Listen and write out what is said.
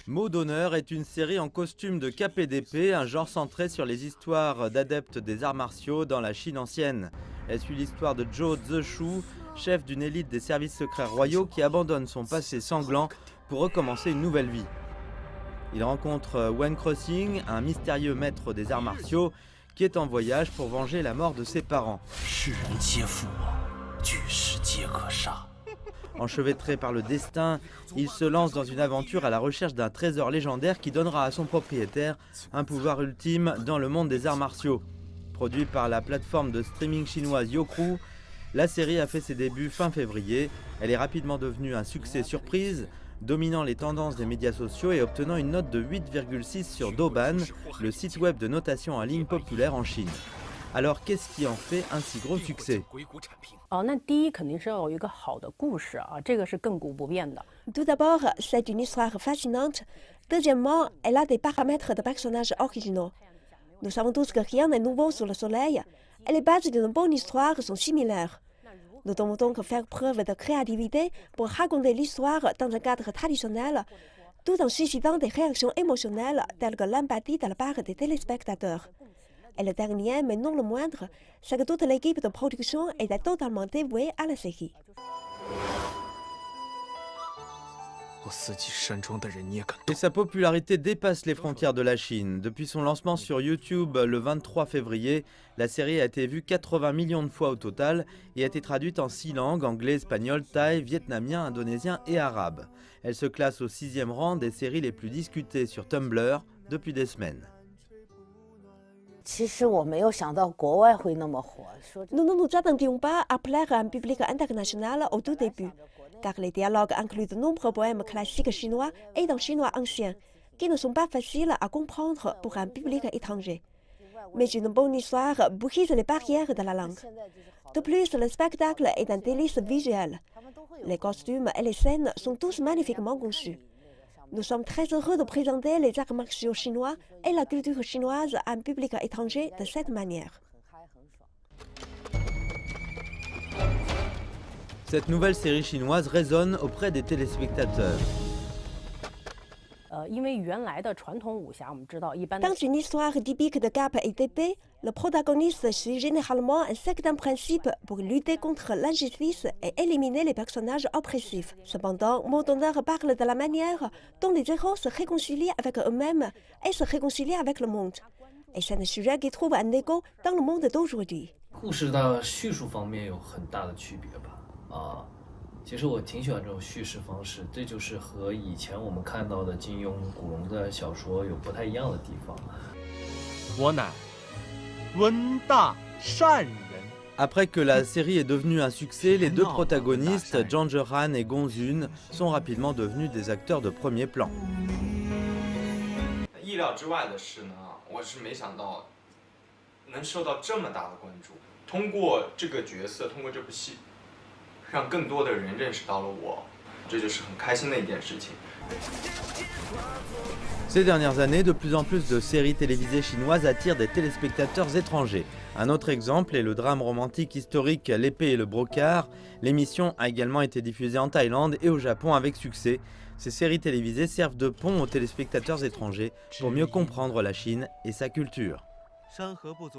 Mot d'honneur est une série en costume de KPDP, un genre centré sur les histoires d'adeptes des arts martiaux dans la Chine ancienne. Elle suit l'histoire de Zhou Zishu, chef d'une élite des services secrets royaux qui abandonne son passé sanglant pour recommencer une nouvelle vie. Il rencontre Wen Crossing, un mystérieux maître des arts martiaux qui est en voyage pour venger la mort de ses parents. Enchevêtré par le destin, il se lance dans une aventure à la recherche d'un trésor légendaire qui donnera à son propriétaire un pouvoir ultime dans le monde des arts martiaux. Produit par la plateforme de streaming chinoise Youku, la série a fait ses débuts fin février. Elle est rapidement devenue un succès surprise, dominant les tendances des médias sociaux et obtenant une note de 8,6 sur Douban, le site web de notation en ligne populaire en Chine. Alors qu'est-ce qui en fait un si gros succès? Tout d'abord, c'est une histoire fascinante. Deuxièmement, elle a des paramètres de personnages originaux. Nous savons tous que rien n'est nouveau sous le soleil, et les bases d'une bonne histoire sont similaires. Nous devons donc faire preuve de créativité pour raconter l'histoire dans un cadre traditionnel, tout en suscitant des réactions émotionnelles telles que l'empathie de la part des téléspectateurs. Et le dernier, mais non le moindre, c'est que toute l'équipe de production était totalement dévouée à la série. Et sa popularité dépasse les frontières de la Chine. Depuis son lancement sur YouTube le 23 février, la série a été vue 80 millions de fois au total et a été traduite en 6 langues, anglais, espagnol, thaï, vietnamien, indonésien et arabe. Elle se classe au 6e rang des séries les plus discutées sur Tumblr depuis des semaines. Nous ne nous attendions pas à plaire à un public international au tout début, car les dialogues incluent de nombreux poèmes classiques chinois et d'un chinois ancien, qui ne sont pas faciles à comprendre pour un public étranger. Mais une bonne histoire brise les barrières de la langue. De plus, le spectacle est un délice visuel. Les costumes et les scènes sont tous magnifiquement conçus. Nous sommes très heureux de présenter les arts martiaux chinois et la culture chinoise à un public étranger de cette manière. Cette nouvelle série chinoise résonne auprès des téléspectateurs. Dans une histoire typique de Gap et d'épée, le protagoniste suit généralement un certain principe pour lutter contre l'injustice et éliminer les personnages oppressifs. Cependant, Mot d'honneur parle de la manière dont les héros se réconcilient avec eux-mêmes et se réconcilient avec le monde. Et c'est un sujet qui trouve un écho dans le monde d'aujourd'hui. 其实我挺喜欢这种叙事方式，这就是和以前我们看到的金庸、古龙的小说有不太一样的地方。我乃温大善人。 Après que la série est devenue un succès, les deux protagonistes, Zhang Zhehan et Gong Xun, sont rapidement devenus des acteurs de premier plan. 意料之外的是呢，我是没想到能受到这么大的关注。通过这个角色，通过这部戏。 让更多的人认识到了我，这就是很开心的一件事情。 Ces dernières années, de plus en plus de séries télévisées chinoises attirent des téléspectateurs étrangers. Un autre exemple est le drame romantique historique L'épée et le brocart. L'émission a également été diffusée en Thaïlande et au Japon avec succès. Ces séries télévisées servent de pont aux téléspectateurs étrangers pour mieux comprendre la Chine et sa culture.